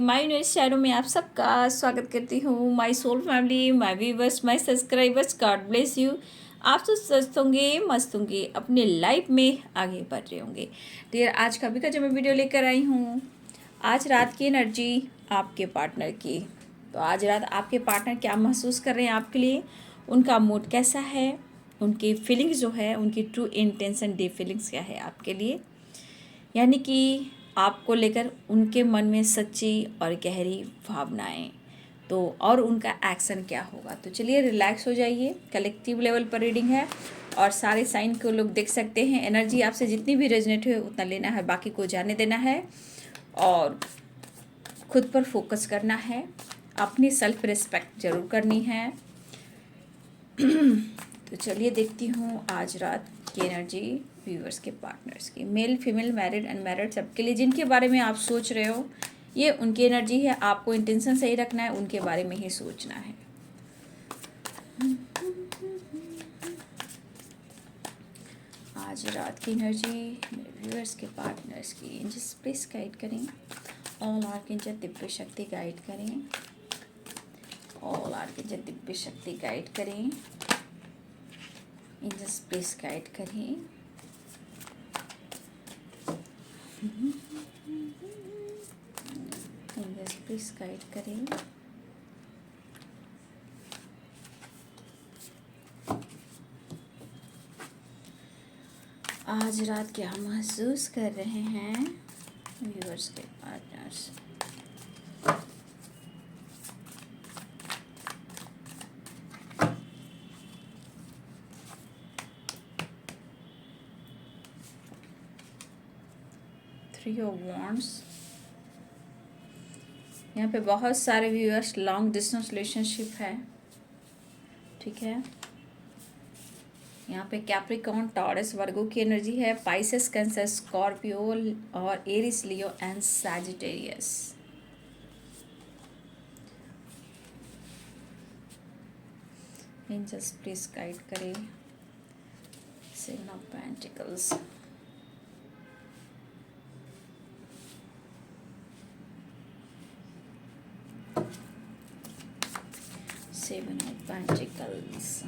My news channel में आप सबका स्वागत करती हूँ। My soul family, my viewers, my subscribers, God bless you. आप तो स्वस्थ होंगे, मस्त होंगे, अपने लाइफ में आगे बढ़ रहे होंगे। डियर, आज का भी का जो मैं वीडियो लेकर आई हूँ, आज रात की एनर्जी आपके पार्टनर की। तो आज रात आपके पार्टनर क्या महसूस कर रहे हैं आपके लिए, उनका मूड कैसा है, उनकी फीलिंग्स जो है, उनकी ट्रू इंटेंशन डीप फीलिंग्स क्या है आपके लिए, यानी कि आपको लेकर उनके मन में सच्ची और गहरी भावनाएं, तो और उनका एक्शन क्या होगा। तो चलिए रिलैक्स हो जाइए। कलेक्टिव लेवल पर रीडिंग है और सारे साइन को लोग देख सकते हैं। एनर्जी आपसे जितनी भी रेजनेट है उतना लेना है, बाकी को जाने देना है और खुद पर फोकस करना है। अपनी सेल्फ रिस्पेक्ट जरूर करनी है। तो चलिए देखती हूँ आज रात की एनर्जी व्यूअर्स के पार्टनर्स की, मेल फीमेल मैरिड अनमैरिड सबके लिए, जिनके बारे में आप सोच रहे हो ये उनकी एनर्जी है। आपको इंटेंशन सही रखना है, उनके बारे में ही सोचना है। आज रात की एनर्जी व्यूअर्स के पार्टनर्स की, एंजल्स प्लीज गाइड करें। ऑल आर्कएंजल दिव्य शक्ति गाइड करें। ऑल आर्कएंजल दिव्य शक्ति गाइड करें। एंजल्स प्लीज गाइड करें। एंजल्स प्लीज गाइड करें। आज रात क्या महसूस कर रहे हैं व्यूअर्स के पार्टनर्स। थ्री ऑफ वॉन्ड्स, यहाँ पे बहुत सारे व्यूअर्स लॉन्ग डिस्टेंस रिलेशनशिप है, ठीक है। यहाँ पे कैप्रिकॉर्न, टॉरस, वर्गो की एनर्जी है, पाइसेस, कैंसर, स्कॉर्पियो और Aries, Leo and Sagittarius. Angels please guide करें। Seven of pentacles, seven of pentacles,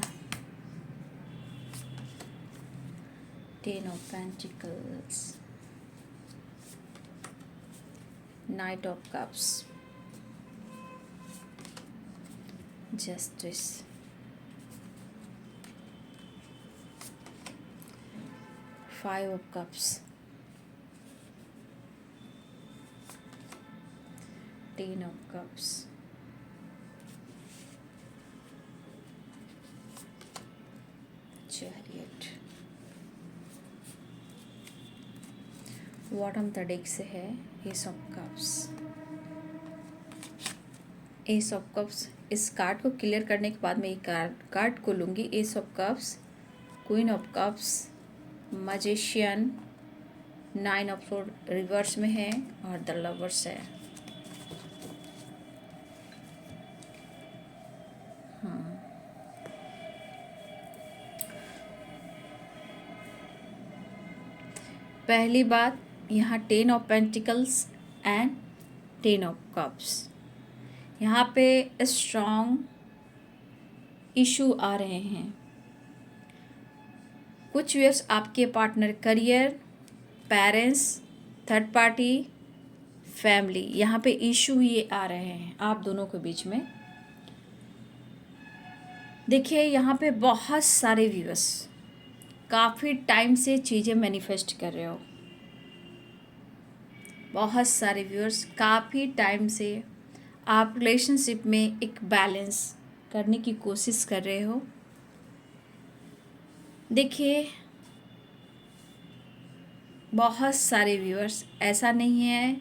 ten of pentacles, knight of cups, justice, five of cups, ten of cups, chariot. Bottom the deck से है ace of cups. Ace of cups, इस card को clear करने के बाद मैं ये card को लूँगी। Ace of cups, queen of cups, magician, nine of sword reverse में है और द लवर्स है। हाँ, पहली बात यहाँ ten of pentacles and ten of cups, यहाँ पे स्ट्रॉन्ग इशू आ रहे हैं। कुछ व्यूअर्स आपके partner, career, parents, third party, family, यहाँ पे इशू ये आ रहे हैं आप दोनों के बीच में। देखिए यहाँ पे बहुत सारे व्यूअर्स काफ़ी टाइम से चीज़ें मैनिफेस्ट कर रहे हो। बहुत सारे व्यूअर्स काफ़ी टाइम से आप रिलेशनशिप में एक बैलेंस करने की कोशिश कर रहे हो। देखिए बहुत सारे व्यूअर्स, ऐसा नहीं है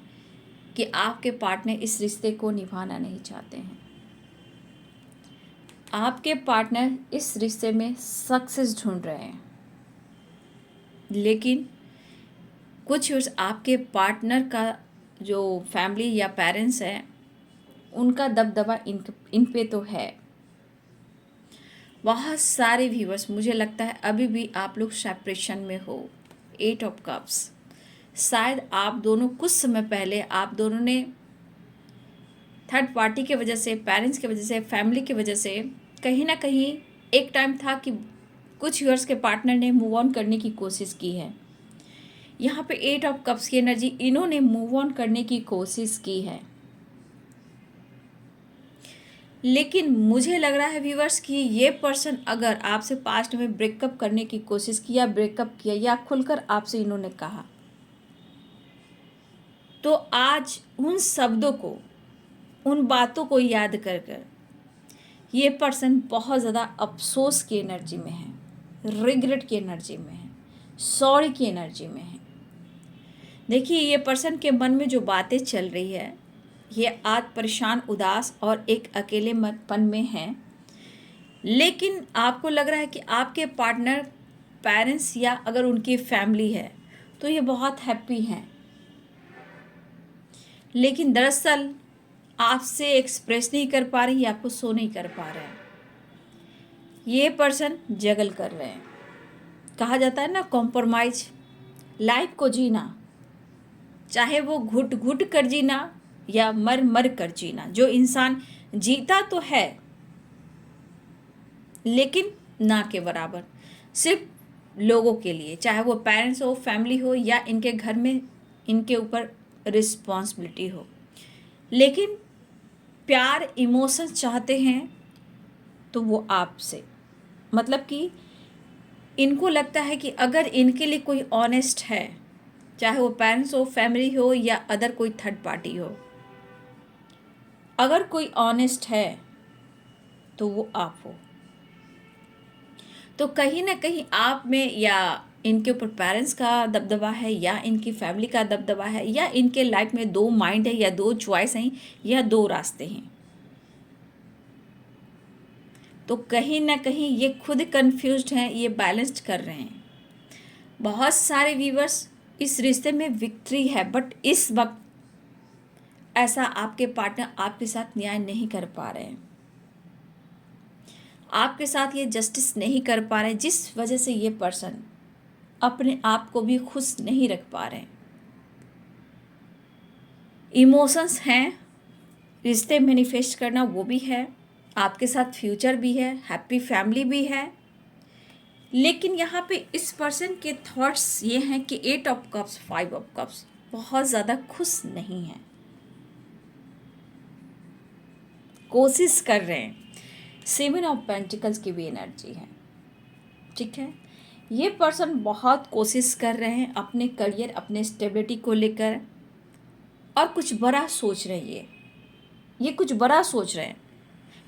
कि आपके पार्टनर इस रिश्ते को निभाना नहीं चाहते हैं। आपके पार्टनर इस रिश्ते में सक्सेस ढूंढ रहे हैं, लेकिन कुछ व्यूअर्स आपके पार्टनर का जो फैमिली या पेरेंट्स हैं उनका दबदबा इन पे तो है। बहुत सारे व्यूअर्स, मुझे लगता है अभी भी आप लोग सेपरेशन में हो। एट ऑफ कप्स, शायद आप दोनों कुछ समय पहले आप दोनों ने थर्ड पार्टी की वजह से, पेरेंट्स की वजह से, फैमिली की वजह से कहीं ना कहीं एक टाइम था कि कुछ ईयर्स के पार्टनर ने मूव ऑन करने की कोशिश की है। यहाँ पे 8 ऑफ कप्स की एनर्जी, इन्होंने मूव ऑन करने की कोशिश की है, लेकिन मुझे लग रहा है व्यूवर्स कि ये पर्सन अगर आपसे पास्ट में ब्रेकअप करने की कोशिश किया, ब्रेकअप किया या खुलकर आपसे इन्होंने कहा, तो आज उन शब्दों को, उन बातों को याद कर कर ये पर्सन बहुत ज़्यादा अफसोस की एनर्जी में है, रिग्रेट की एनर्जी में है, सॉरी की एनर्जी में है। देखिए, ये पर्सन के मन में जो बातें चल रही है, ये आज परेशान, उदास और एक अकेलेपन में है। लेकिन आपको लग रहा है कि आपके पार्टनर, पेरेंट्स या अगर उनकी फैमिली है तो ये बहुत हैप्पी हैं, लेकिन दरअसल आपसे एक्सप्रेस नहीं कर पा रही, आपको शो नहीं कर पा रहे हैं। ये पर्सन जगल कर रहे हैं। कहा जाता है ना, कॉम्प्रोमाइज, लाइफ को जीना, चाहे वो घुट घुट कर जीना या मर मर कर जीना। जो इंसान जीता तो है लेकिन ना के बराबर, सिर्फ लोगों के लिए, चाहे वो पेरेंट्स हो, फैमिली हो या इनके घर में इनके ऊपर रिस्पॉन्सिबिलिटी हो। लेकिन प्यार, इमोशंस चाहते हैं तो वो आपसे, मतलब कि इनको लगता है कि अगर इनके लिए कोई ऑनेस्ट है, चाहे वो पेरेंट्स हो, फैमिली हो या अदर कोई थर्ड पार्टी हो, अगर कोई ऑनेस्ट है तो वो आप हो। तो कहीं ना कहीं आप में या इनके ऊपर पेरेंट्स का दबदबा है या इनकी फैमिली का दबदबा है या इनके लाइफ में दो माइंड है या दो चॉइस हैं या दो रास्ते हैं। तो कहीं ना कहीं ये खुद कंफ्यूज्ड हैं, ये बैलेंस्ड कर रहे हैं। बहुत सारे व्यूवर्स, इस रिश्ते में विक्ट्री है, बट इस वक्त ऐसा आपके पार्टनर आपके साथ न्याय नहीं कर पा रहे हैं, आपके साथ ये जस्टिस नहीं कर पा रहे, जिस वजह से ये पर्सन अपने आप को भी खुश नहीं रख पा रहे हैं। इमोशंस हैं, रिश्ते मैनिफेस्ट करना वो भी है, आपके साथ फ्यूचर भी है, हैप्पी फैमिली भी है। लेकिन यहाँ पे इस पर्सन के थॉट्स ये हैं कि 8 ऑफ कप्स, 5 ऑफ कप्स बहुत ज़्यादा खुश नहीं है, कोशिश कर रहे हैं। 7 ऑफ पेंटिकल्स की भी एनर्जी है, ठीक है। ये पर्सन बहुत कोशिश कर रहे हैं अपने करियर, अपने स्टेबिलिटी को लेकर, और कुछ बड़ा सोच रहे हैं। ये कुछ बड़ा सोच रहे हैं,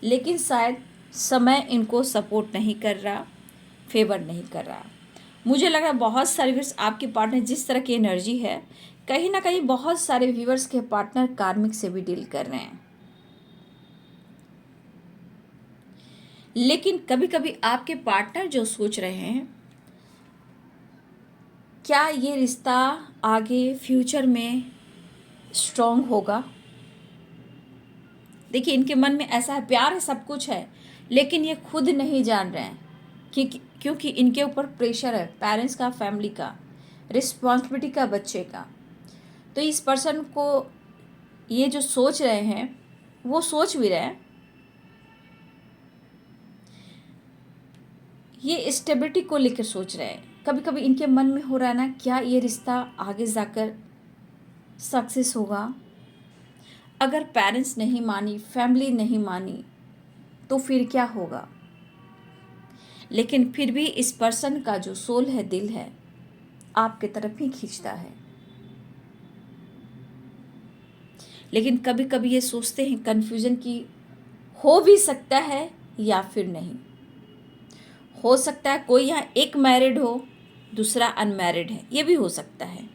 लेकिन शायद समय इनको सपोर्ट नहीं कर रहा, फेवर नहीं कर रहा। मुझे लग रहा है बहुत सारे व्यूअर्स, आपके पार्टनर जिस तरह की एनर्जी है, कहीं ना कहीं बहुत सारे व्यूअर्स के पार्टनर कार्मिक से भी डील कर रहे हैं। लेकिन कभी कभी आपके पार्टनर जो सोच रहे हैं, क्या ये रिश्ता आगे फ्यूचर में स्ट्रॉन्ग होगा। देखिए, इनके मन में ऐसा है, प्यार है, सब कुछ है, लेकिन ये खुद नहीं जान रहे हैं क्योंकि इनके ऊपर प्रेशर है, पेरेंट्स का, फैमिली का, रिस्पॉन्सिबिलिटी का, बच्चे का। तो इस पर्सन को ये जो सोच रहे हैं, वो सोच भी रहे हैं, ये स्टेबिलिटी को लेकर सोच रहे हैं। कभी कभी इनके मन में हो रहा है ना, क्या ये रिश्ता आगे जाकर सक्सेस होगा। अगर पेरेंट्स नहीं मानी, फैमिली नहीं मानी, तो फिर क्या होगा। लेकिन फिर भी इस पर्सन का जो सोल है, दिल है, आपके तरफ ही खींचता है। लेकिन कभी कभी ये सोचते हैं कन्फ्यूजन की, हो भी सकता है या फिर नहीं हो सकता है। कोई यहाँ एक मैरिड हो, दूसरा अनमैरिड है, ये भी हो सकता है।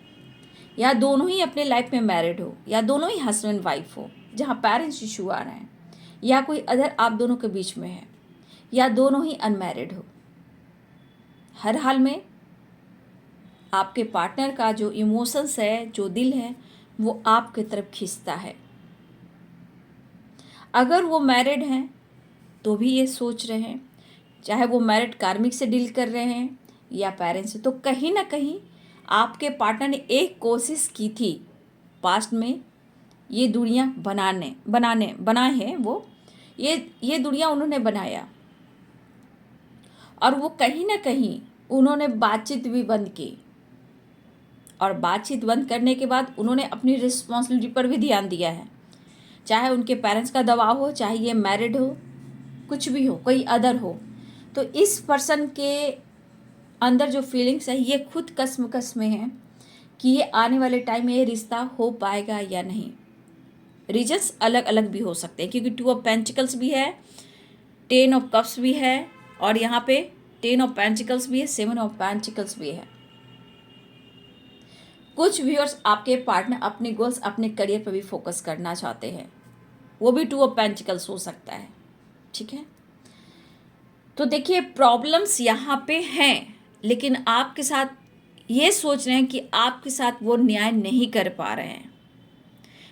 या दोनों ही अपने लाइफ में मैरिड हो, या दोनों ही हस्बैंड वाइफ हो जहाँ पेरेंट्स इशू आ रहे हैं, या कोई अदर आप दोनों के बीच में है, या दोनों ही अनमैरिड हो। हर हाल में आपके पार्टनर का जो इमोशंस है, जो दिल है, वो आपके तरफ खींचता है। अगर वो मैरिड हैं तो भी ये सोच रहे हैं, चाहे वो मैरिड कार्मिक से डील कर रहे हैं या पेरेंट्स से, तो कहीं ना कहीं आपके पार्टनर ने एक कोशिश की थी पास्ट में, ये दुनिया बनाए हैं वो, ये दुनिया उन्होंने बनाया। और वो कहीं ना कहीं उन्होंने बातचीत भी बंद की, और बातचीत बंद करने के बाद उन्होंने अपनी रिस्पॉन्सिबिलिटी पर भी ध्यान दिया है। चाहे उनके पेरेंट्स का दबाव हो, चाहे ये मैरिड हो, कुछ भी हो, कोई अदर हो, तो इस पर्सन के अंदर जो फीलिंग्स है ये खुद कसम में है कि ये आने वाले टाइम में ये रिश्ता हो पाएगा या नहीं। रीजन्स अलग अलग भी हो सकते हैं, क्योंकि 2 ऑफ पेंटिकल्स भी है, 10 ऑफ कप्स भी है, और यहाँ पे 10 ऑफ पेंटिकल्स भी है, 7 ऑफ पेंटिकल्स भी है। कुछ व्यूअर्स आपके पार्टनर अपने गोल्स, अपने करियर पर भी फोकस करना चाहते हैं, वो भी 2 ऑफ पेंटिकल्स हो सकता है। ठीक है, तो देखिए प्रॉब्लम्स यहाँ पे हैं, लेकिन आपके साथ ये सोच रहे हैं कि आपके साथ वो न्याय नहीं कर पा रहे हैं।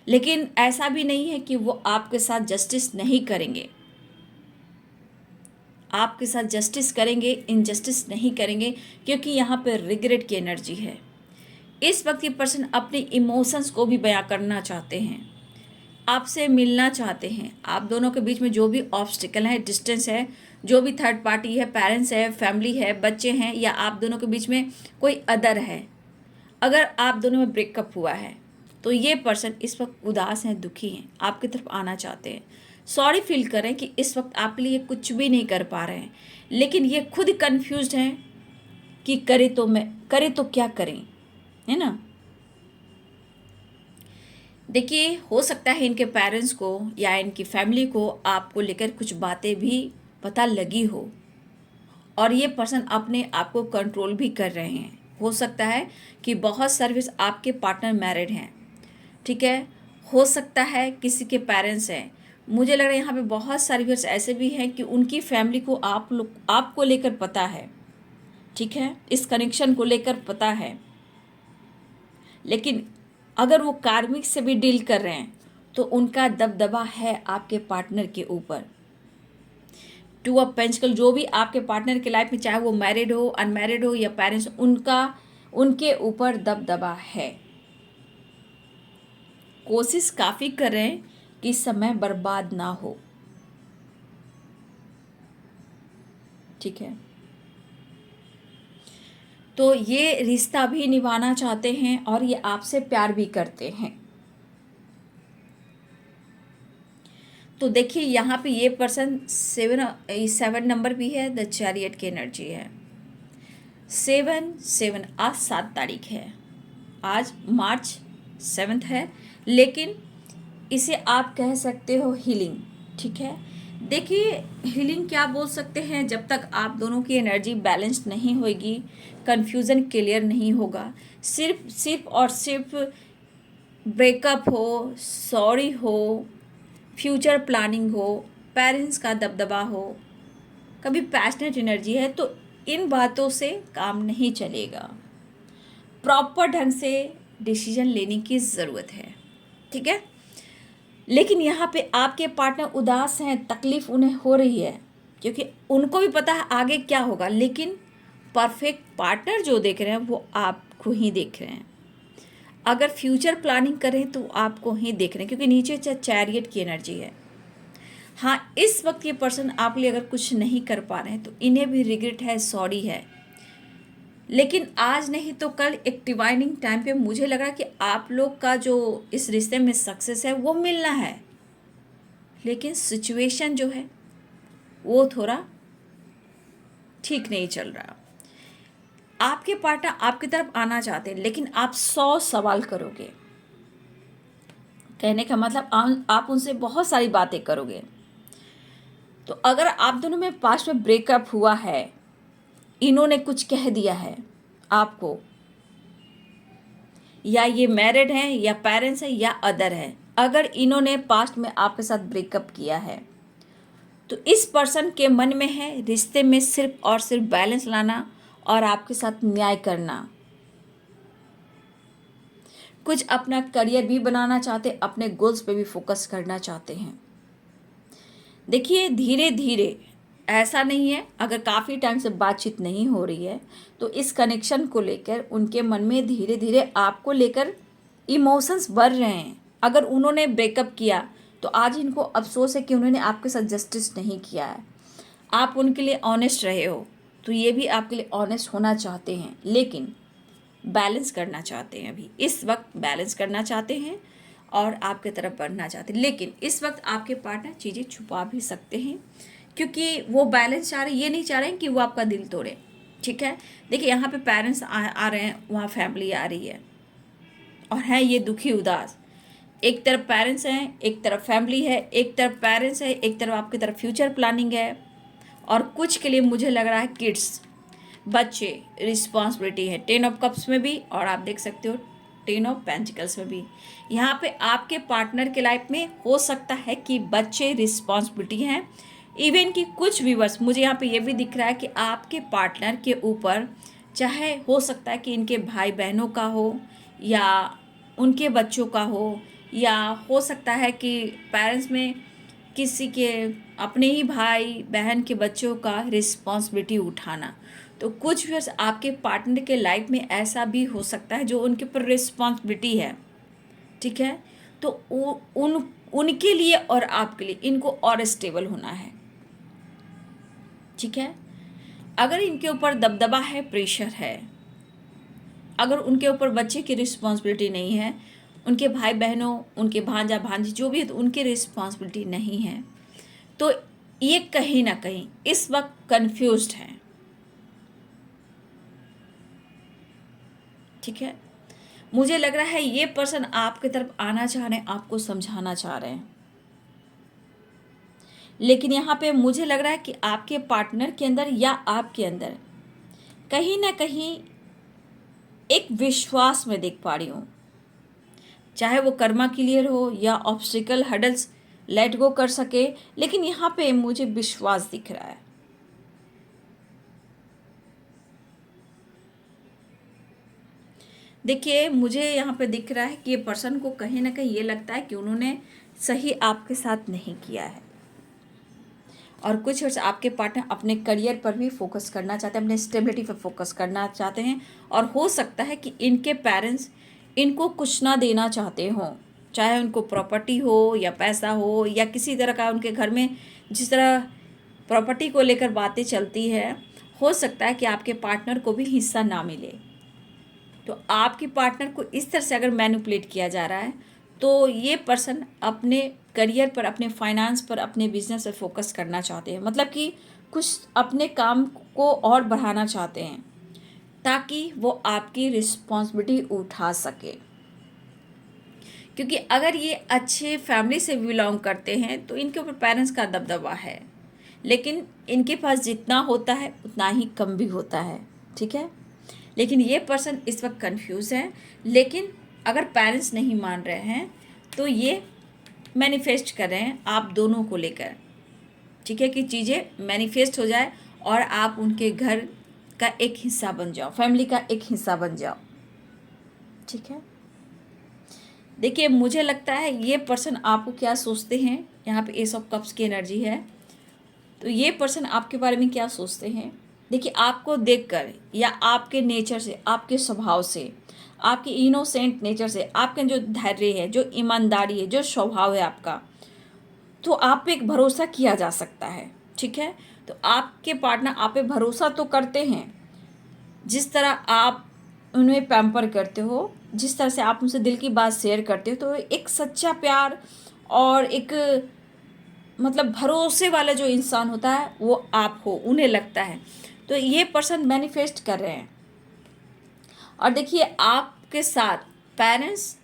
लेकिन ऐसा भी नहीं है कि वो आपके साथ जस्टिस नहीं करेंगे, आपके साथ जस्टिस करेंगे, इनजस्टिस नहीं करेंगे, क्योंकि यहाँ पे रिग्रेट की एनर्जी है। इस वक्त ये पर्सन अपने इमोशंस को भी बयां करना चाहते हैं, आपसे मिलना चाहते हैं। आप दोनों के बीच में जो भी ऑब्स्टिकल है, डिस्टेंस है, जो भी थर्ड पार्टी है, पेरेंट्स है, फैमिली है, बच्चे हैं, या आप दोनों के बीच में कोई अदर है, अगर आप दोनों में ब्रेकअप हुआ है तो ये पर्सन इस वक्त उदास हैं, दुखी हैं, आपकी तरफ आना चाहते हैं। सॉरी फील करें कि इस वक्त आपके लिए कुछ भी नहीं कर पा रहे हैं, लेकिन ये खुद कंफ्यूज्ड हैं कि करे तो क्या करें, है ना। देखिए हो सकता है इनके पेरेंट्स को या इनकी फैमिली को आपको लेकर कुछ बातें भी पता लगी हो, और ये पर्सन अपने आप को कंट्रोल भी कर रहे हैं। हो सकता है कि बहुत सर्विस आपके पार्टनर मैरिड हैं, ठीक है, हो सकता है किसी के पेरेंट्स हैं। मुझे लग रहा है यहाँ पे बहुत सर्विस ऐसे भी हैं कि उनकी फैमिली को आपको लेकर पता है, ठीक है, इस कनेक्शन को लेकर पता है। लेकिन अगर वो कार्मिक से भी डील कर रहे हैं तो उनका दबदबा है आपके पार्टनर के ऊपर। 2 ऑफ पेंटिकल जो भी आपके पार्टनर के लाइफ में, चाहे वो मैरिड हो, अनमैरिड हो या पेरेंट्स, उनके ऊपर दबदबा है। कोशिश काफ़ी कर रहे हैं कि समय बर्बाद ना हो, ठीक है। तो ये रिश्ता भी निभाना चाहते हैं और ये आपसे प्यार भी करते हैं। तो देखिए यहाँ पे ये पर्सन 7 नंबर भी है, द चैरियट की एनर्जी है। 7 आज 7 तारीख है, आज मार्च 7 है, लेकिन इसे आप कह सकते हो हीलिंग, ठीक है। देखिए हीलिंग क्या बोल सकते हैं, जब तक आप दोनों की एनर्जी बैलेंस नहीं होगी, कन्फ्यूज़न क्लियर नहीं होगा, सिर्फ और सिर्फ ब्रेकअप हो, सॉरी हो, फ्यूचर प्लानिंग हो, पेरेंट्स का दबदबा हो, कभी पैशनेट एनर्जी है, तो इन बातों से काम नहीं चलेगा। प्रॉपर ढंग से डिसीजन लेने की ज़रूरत है, ठीक है। लेकिन यहाँ पे आपके पार्टनर उदास हैं, तकलीफ़ उन्हें हो रही है, क्योंकि उनको भी पता है आगे क्या होगा, लेकिन परफेक्ट पार्टनर जो देख रहे हैं वो आपको ही देख रहे हैं। अगर फ्यूचर प्लानिंग करें तो आपको ही देख रहे हैं, क्योंकि नीचे चैरियट की एनर्जी है। हाँ, इस वक्त ये पर्सन आप लिए अगर कुछ नहीं कर पा रहे हैं तो इन्हें भी रिग्रेट है, सॉरी है, लेकिन आज नहीं तो कल एक डिवाइनिंग टाइम पे मुझे लगा कि आप लोग का जो इस रिश्ते में सक्सेस है वो मिलना है। लेकिन सिचुएशन जो है वो थोड़ा ठीक नहीं चल रहा। आपके पार्टनर आपकी तरफ आना चाहते हैं, लेकिन आप 100 सवाल करोगे। कहने का मतलब आप उनसे बहुत सारी बातें करोगे। तो अगर आप दोनों में पास्ट में ब्रेकअप हुआ है, इन्होंने कुछ कह दिया है आपको, या ये मैरिड हैं या पेरेंट्स हैं या अदर है, अगर इन्होंने पास्ट में आपके साथ ब्रेकअप किया है तो इस पर्सन के मन में है रिश्ते में सिर्फ और सिर्फ बैलेंस लाना और आपके साथ न्याय करना। कुछ अपना करियर भी बनाना चाहते, अपने गोल्स पे भी फोकस करना चाहते हैं। देखिए धीरे धीरे, ऐसा नहीं है अगर काफ़ी टाइम से बातचीत नहीं हो रही है तो इस कनेक्शन को लेकर उनके मन में धीरे धीरे आपको लेकर इमोशंस बढ़ रहे हैं, अगर उन्होंने ब्रेकअप किया तो आज इनको अफसोस है कि उन्होंने आपके साथ जस्टिस नहीं किया है। आप उनके लिए ऑनेस्ट रहे हो तो ये भी आपके लिए ऑनेस्ट होना चाहते हैं, लेकिन बैलेंस करना चाहते हैं। अभी इस वक्त बैलेंस करना चाहते हैं और आपके तरफ बढ़ना चाहते हैं, लेकिन इस वक्त आपके पार्टनर चीज़ें छुपा भी सकते हैं क्योंकि वो बैलेंस चाह रहे हैं। ये नहीं चाह रहे हैं कि वो आपका दिल तोड़े। ठीक है, देखिए यहाँ पे पेरेंट्स आ रहे हैं, वहाँ फैमिली आ रही है और है ये दुखी उदास। एक तरफ पेरेंट्स हैं, एक तरफ फैमिली है, एक तरफ पेरेंट्स है, एक तरफ आपकी तरफ फ्यूचर प्लानिंग है, और कुछ के लिए मुझे लग रहा है किड्स, बच्चे, रिस्पॉन्सिबिलिटी है 10 ऑफ कप्स में भी, और आप देख सकते हो 10 ऑफ पेंटिकल्स में भी। यहाँ पे आपके पार्टनर के लाइफ में हो सकता है कि बच्चे रिस्पॉन्सिबिलिटी हैं। इवन कि कुछ व्यूअर्स, मुझे यहाँ पे ये भी दिख रहा है कि आपके पार्टनर के ऊपर, चाहे हो सकता है कि इनके भाई बहनों का हो या उनके बच्चों का हो, या हो सकता है कि पेरेंट्स में किसी के अपने ही भाई बहन के बच्चों का रिस्पॉन्सिबिलिटी उठाना। तो कुछ व्यूअर्स आपके पार्टनर के लाइफ में ऐसा भी हो सकता है जो उनके ऊपर रिस्पॉन्सिबिलिटी है। ठीक है, तो उनके लिए और आपके लिए इनको और स्टेबल होना है। ठीक है, अगर इनके ऊपर दबदबा है, प्रेशर है, अगर उनके ऊपर बच्चे की रिस्पॉन्सिबिलिटी नहीं है, उनके भाई बहनों, उनके भांजा भांजी जो भी है, तो उनकी रिस्पॉन्सिबिलिटी नहीं है, तो ये कहीं ना कहीं इस वक्त कंफ्यूज्ड हैं। ठीक है, मुझे लग रहा है ये पर्सन आपकी तरफ आना चाह रहे हैं, आपको समझाना चाह रहे हैं, लेकिन यहाँ पे मुझे लग रहा है कि आपके पार्टनर के अंदर या आपके अंदर कहीं ना कहीं एक विश्वास में देख पा रही हूँ, चाहे वो कर्मा क्लियर हो या ऑब्स्टिकल हडल्स लेट गो कर सके, लेकिन यहाँ पे मुझे विश्वास दिख रहा है। देखिए, मुझे यहाँ पे दिख रहा है कि ये पर्सन को कहीं ना कहीं ये लगता है कि उन्होंने सही आपके साथ नहीं किया है, और कुछ वर्ष आपके पार्टनर अपने करियर पर भी फोकस करना चाहते हैं, अपने स्टेबिलिटी पर फोकस करना चाहते हैं, और हो सकता है कि इनके पेरेंट्स इनको कुछ ना देना चाहते हों, चाहे उनको प्रॉपर्टी हो या पैसा हो या किसी तरह का उनके घर में जिस तरह प्रॉपर्टी को लेकर बातें चलती है, हो सकता है कि आपके पार्टनर को भी हिस्सा ना मिले। तो आपके पार्टनर को इस तरह से अगर मैनिपुलेट किया जा रहा है तो ये पर्सन अपने करियर पर, अपने फाइनेंस पर, अपने बिजनेस पर फोकस करना चाहते हैं, मतलब कि कुछ अपने काम को और बढ़ाना चाहते हैं ताकि वो आपकी रिस्पॉन्सिबिलिटी उठा सके। क्योंकि अगर ये अच्छे फैमिली से बिलोंग करते हैं तो इनके ऊपर पेरेंट्स का दबदबा है, लेकिन इनके पास जितना होता है उतना ही कम भी होता है। ठीक है, लेकिन ये पर्सन इस वक्त कंफ्यूज है, लेकिन अगर पेरेंट्स नहीं मान रहे हैं तो ये मैनिफेस्ट कर रहे हैं आप दोनों को लेकर। ठीक है, कि चीज़ें मैनिफेस्ट हो जाए और आप उनके घर का एक हिस्सा बन जाओ, फैमिली का एक हिस्सा बन जाओ। ठीक है, देखिए मुझे लगता है ये पर्सन आपको क्या सोचते हैं, यहाँ पे एस ऑफ कप्स की एनर्जी है, तो ये पर्सन आपके बारे में क्या सोचते हैं। देखिए, आपको देखकर या आपके नेचर से, आपके स्वभाव से, आपके इनोसेंट नेचर से, आपके जो धैर्य है, जो ईमानदारी है, जो स्वभाव है आपका, तो आप पे एक भरोसा किया जा सकता है। ठीक है, तो आपके पार्टनर आप पे भरोसा तो करते हैं, जिस तरह आप उन्हें पैम्पर करते हो, जिस तरह से आप उनसे दिल की बात शेयर करते हो, तो एक सच्चा प्यार और एक मतलब भरोसे वाला जो इंसान होता है वो आप हो, उन्हें लगता है। तो ये पर्सन मैनिफेस्ट कर रहे हैं। और देखिए, आपके साथ पेरेंट्स,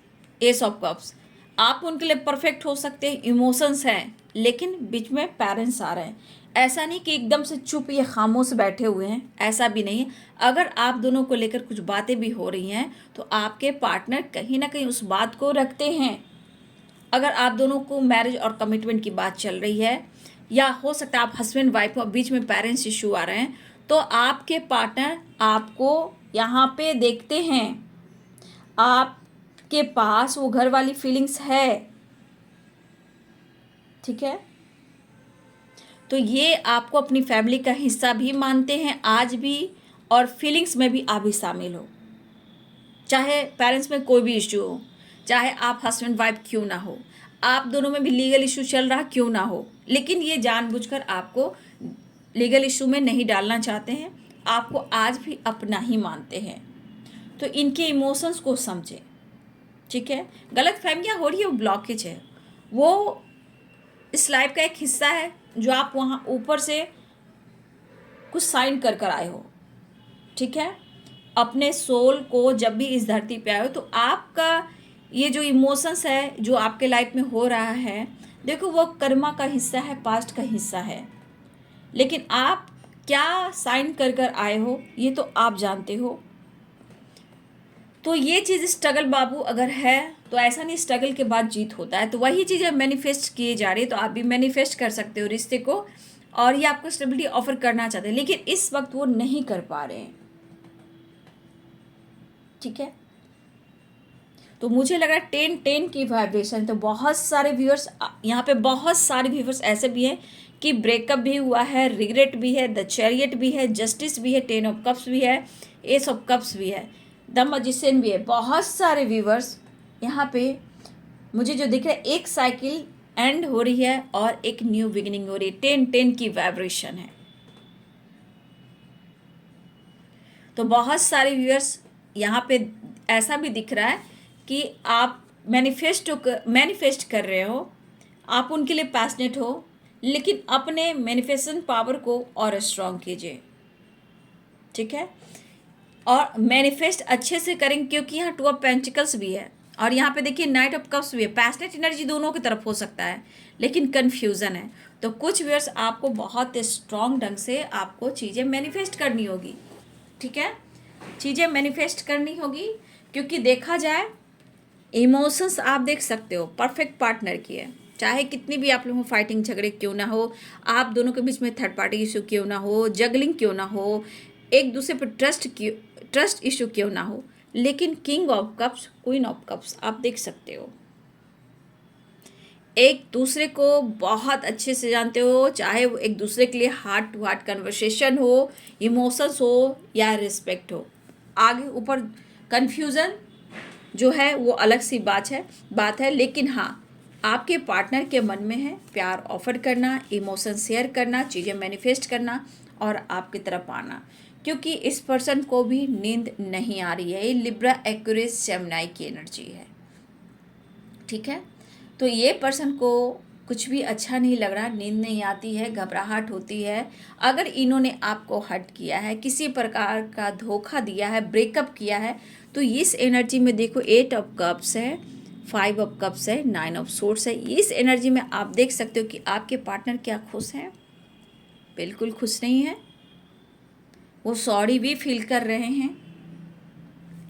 एस ऑफ कप्स, आप उनके लिए परफेक्ट हो सकते हैं, इमोशंस हैं, लेकिन बीच में पेरेंट्स आ रहे हैं। ऐसा नहीं कि एकदम से चुप या खामोश बैठे हुए हैं, ऐसा भी नहीं है। अगर आप दोनों को लेकर कुछ बातें भी हो रही हैं तो आपके पार्टनर कहीं ना कहीं उस बात को रखते हैं। अगर आप दोनों को मैरिज और कमिटमेंट की बात चल रही है, या हो सकता है आप हस्बैंड वाइफ हो, बीच में पेरेंट्स इशू आ रहे हैं, तो आपके पार्टनर आपको यहाँ पे देखते हैं, आपके पास वो घर वाली फीलिंग्स है। ठीक है, तो ये आपको अपनी फैमिली का हिस्सा भी मानते हैं आज भी, और फीलिंग्स में भी आप भी शामिल हो, चाहे पेरेंट्स में कोई भी इश्यू हो, चाहे आप हस्बैंड वाइफ क्यों ना हो, आप दोनों में भी लीगल इशू चल रहा क्यों ना हो, लेकिन ये जानबूझकर आपको लीगल इशू में नहीं डालना चाहते हैं, आपको आज भी अपना ही मानते हैं। तो इनके इमोशंस को समझें, ठीक है। गलत फहमियाँ हो रही है, वो ब्लॉकेज है, वो इस लाइफ का एक हिस्सा है जो आप वहाँ ऊपर से कुछ साइन कर कर आए हो, ठीक है। अपने सोल को जब भी इस धरती पे आए हो तो आपका ये जो इमोशंस है जो आपके लाइफ में हो रहा है, देखो वो कर्मा का हिस्सा है, पास्ट का हिस्सा है, लेकिन आप क्या साइन कर कर आए हो ये तो आप जानते हो। तो ये चीज़ स्ट्रगल बाबू अगर है तो ऐसा नहीं स्ट्रगल के बाद जीत होता है, तो वही चीज़ें मैनिफेस्ट किए जा रही है, तो आप भी मैनिफेस्ट कर सकते हो रिश्ते को, और ये आपको स्टेबिलिटी ऑफर करना चाहते हैं, लेकिन इस वक्त वो नहीं कर पा रहे हैं, ठीक है। तो मुझे लग रहा है 10-10 की वाइब्रेशन, तो बहुत सारे व्यूअर्स यहाँ पे, बहुत सारे व्यूअर्स ऐसे भी हैं कि ब्रेकअप भी हुआ है, रिग्रेट भी है, द चैरियट भी है, जस्टिस भी है, 10 ऑफ कप्स भी है, एस ऑफ कप्स भी है, द मैजिशियन भी है। बहुत सारे व्यूअर्स यहाँ पे मुझे जो दिख रहा है, एक साइकिल एंड हो रही है और एक न्यू बिगिनिंग हो रही है, 10-10 की वाइब्रेशन है। तो बहुत सारे व्यूअर्स यहाँ पे ऐसा भी दिख रहा है कि आप मैनिफेस्ट कर रहे हो, आप उनके लिए पैशनेट हो, लेकिन अपने मैनिफेस्टेशन पावर को और स्ट्रॉन्ग कीजिए, ठीक है। और मैनिफेस्ट अच्छे से करेंगे क्योंकि यहाँ 2 ऑफ पेंटिकल्स भी है और यहाँ पे देखिए नाइट ऑफ कप्स भी है। पैशनेट एनर्जी दोनों की तरफ हो सकता है, लेकिन कन्फ्यूज़न है। तो कुछ व्यूअर्स आपको बहुत स्ट्रॉन्ग ढंग से आपको चीज़ें मैनिफेस्ट करनी होगी, ठीक है। चीज़ें मैनिफेस्ट करनी होगी क्योंकि देखा जाए इमोशंस आप देख सकते हो परफेक्ट पार्टनर की है, चाहे कितनी भी आप लोगों में फाइटिंग झगड़े क्यों ना हो, आप दोनों के बीच में थर्ड पार्टी इशू क्यों ना हो, जगलिंग क्यों ना हो, एक दूसरे पर ट्रस्ट इशू क्यों ना हो, लेकिन king of cups, queen of cups आप देख सकते हो, एक दूसरे को बहुत अच्छे से जानते हो, चाहे वो एक दूसरे के लिए हार्ट टू हार्ट कन्वर्सेशन हो, इमोशंस हो या रिस्पेक्ट हो। आगे ऊपर कन्फ्यूज़न जो है वो अलग सी बात है, लेकिन हाँ आपके पार्टनर के मन में है प्यार ऑफर करना, इमोशन शेयर करना, चीज़ें मैनिफेस्ट करना और आपकी तरफ आना, क्योंकि इस पर्सन को भी नींद नहीं आ रही है। ये लिब्रा एक्यूरियस जेमिनी की एनर्जी है, ठीक है। तो ये पर्सन को कुछ भी अच्छा नहीं लग रहा, नींद नहीं आती है, घबराहट होती है। अगर इन्होंने आपको हर्ट किया है, किसी प्रकार का धोखा दिया है, ब्रेकअप किया है, तो इस एनर्जी में देखो 8 ऑफ कप्स है, 5 ऑफ कप्स है, 9 ऑफ सोर्ड्स है। इस एनर्जी में आप देख सकते हो कि आपके पार्टनर क्या खुश हैं, बिल्कुल खुश नहीं है, वो सॉरी भी फील कर रहे हैं।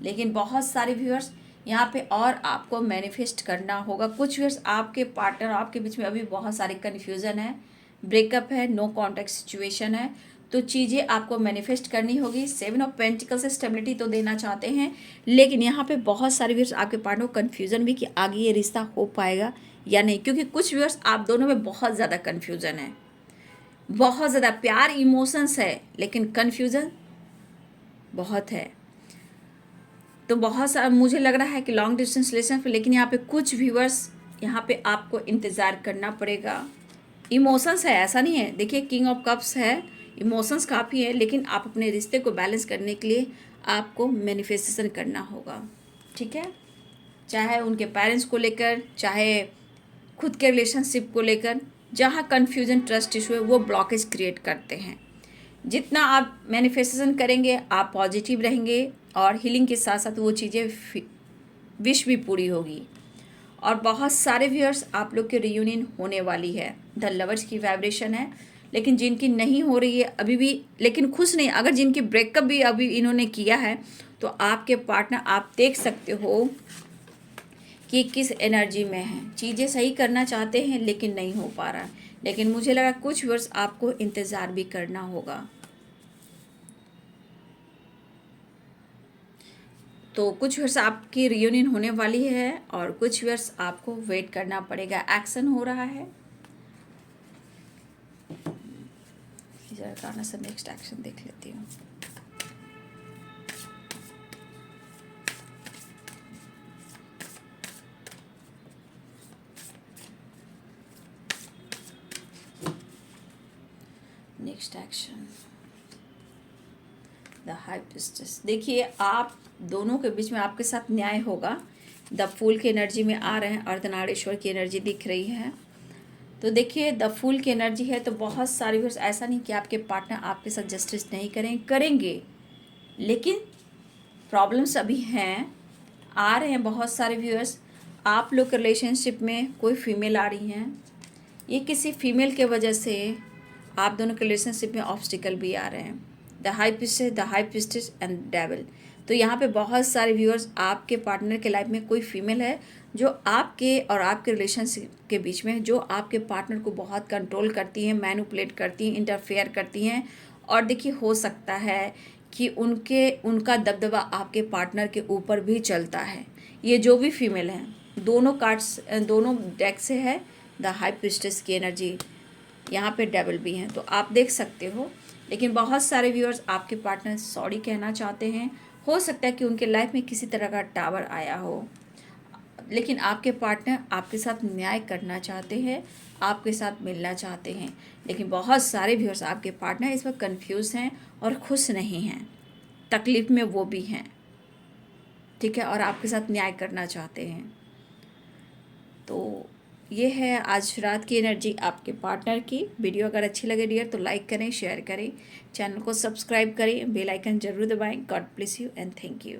लेकिन बहुत सारे व्यूअर्स यहाँ पे और आपको मैनिफेस्ट करना होगा। कुछ व्यूअर्स आपके पार्टनर आपके बीच में अभी बहुत सारे कन्फ्यूज़न है, ब्रेकअप है, नो कॉन्टैक्ट सिचुएशन है, तो चीज़ें आपको मैनिफेस्ट करनी होगी। 7 ऑफ पेंटिकल से स्टेबिलिटी तो देना चाहते हैं, लेकिन यहाँ पे बहुत सारे व्यूअर्स आपके पार्टनर को कन्फ्यूज़न भी कि आगे ये रिश्ता हो पाएगा या नहीं, क्योंकि कुछ व्यूअर्स आप दोनों में बहुत ज़्यादा कन्फ्यूज़न है, बहुत ज़्यादा प्यार इमोशंस है, लेकिन कन्फ्यूज़न बहुत है। तो बहुत सारा मुझे लग रहा है कि लॉन्ग डिस्टेंस रिलेशन पे, लेकिन यहाँ पे कुछ व्यूअर्स यहाँ पे आपको इंतज़ार करना पड़ेगा। इमोशंस है, ऐसा नहीं है, देखिए किंग ऑफ कप्स है, इमोशंस काफ़ी है, लेकिन आप अपने रिश्ते को बैलेंस करने के लिए आपको मैनिफेस्टेशन करना होगा, ठीक है। चाहे उनके पेरेंट्स को लेकर, चाहे खुद के रिलेशनशिप को लेकर, जहाँ कन्फ्यूजन ट्रस्ट इशू है वो ब्लॉकेज क्रिएट करते हैं। जितना आप मैनिफेस्टेशन करेंगे आप पॉजिटिव रहेंगे और हीलिंग के साथ साथ वो चीज़ें विश भी पूरी होगी। और बहुत सारे व्यूअर्स आप लोग के रियूनियन होने वाली है, द लवर्स की वाइब्रेशन है, लेकिन जिनकी नहीं हो रही है अभी भी, लेकिन खुश नहीं, अगर जिनकी ब्रेकअप भी अभी इन्होंने किया है तो आपके पार्टनर आप देख सकते हो कि किस एनर्जी में है, चीज़ें सही करना चाहते हैं लेकिन नहीं हो पा रहा है। लेकिन मुझे लगा कुछ व्यूअर्स आपको इंतज़ार भी करना होगा। तो कुछ वर्ष आपकी रियूनियन होने वाली है और कुछ वर्ष आपको वेट करना पड़ेगा, एक्शन हो रहा है। जरा से नेक्स्ट एक्शन देख लेती हूँ। Next action the high priestess. देखिए आप दोनों के बीच में आपके साथ न्याय होगा। द फूल की एनर्जी में आ रहे हैं, अर्धनारीश्वर की एनर्जी दिख रही है। तो देखिए द फूल की एनर्जी है तो बहुत सारी व्यूअर्स, ऐसा नहीं कि आपके पार्टनर आपके साथ जस्टिस नहीं करेंगे, लेकिन प्रॉब्लम्स अभी हैं, आ रहे हैं बहुत सारे व्यूअर्स। आप लोग के रिलेशनशिप में कोई फीमेल आ रही हैं, ये किसी फीमेल के वजह से आप दोनों के रिलेशनशिप में ऑब्स्टिकल भी आ रहे हैं। The high priestess and devil. तो यहाँ पे बहुत सारे व्यूअर्स, आपके पार्टनर के लाइफ में कोई फीमेल है जो आपके और आपके रिलेशनशिप के बीच में, जो आपके पार्टनर को बहुत कंट्रोल करती हैं, मैनिपुलेट करती हैं, इंटरफेयर करती हैं। और देखिए हो सकता है कि उनका दबदबा आपके पार्टनर के ऊपर भी चलता है। ये जो भी फीमेल हैं, दोनों कार्ड्स, दोनों डेक से है द हाई प्रिस्टेस की एनर्जी, यहाँ पे डेविल भी हैं, तो आप देख सकते हो। लेकिन बहुत सारे व्यूअर्स आपके पार्टनर सॉरी कहना चाहते हैं। हो सकता है कि उनके लाइफ में किसी तरह का टावर आया हो, लेकिन आपके पार्टनर आपके साथ न्याय करना चाहते हैं, आपके साथ मिलना चाहते हैं। लेकिन बहुत सारे व्यूअर्स आपके पार्टनर इस वक्त कंफ्यूज हैं और खुश नहीं हैं, तकलीफ में वो भी हैं, ठीक है, और आपके साथ न्याय करना चाहते हैं। तो ये है आज रात की एनर्जी आपके पार्टनर की। वीडियो अगर अच्छी लगे डियर तो लाइक करें, शेयर करें, चैनल को सब्सक्राइब करें, बेल आइकन जरूर दबाएं। God bless you and thank you.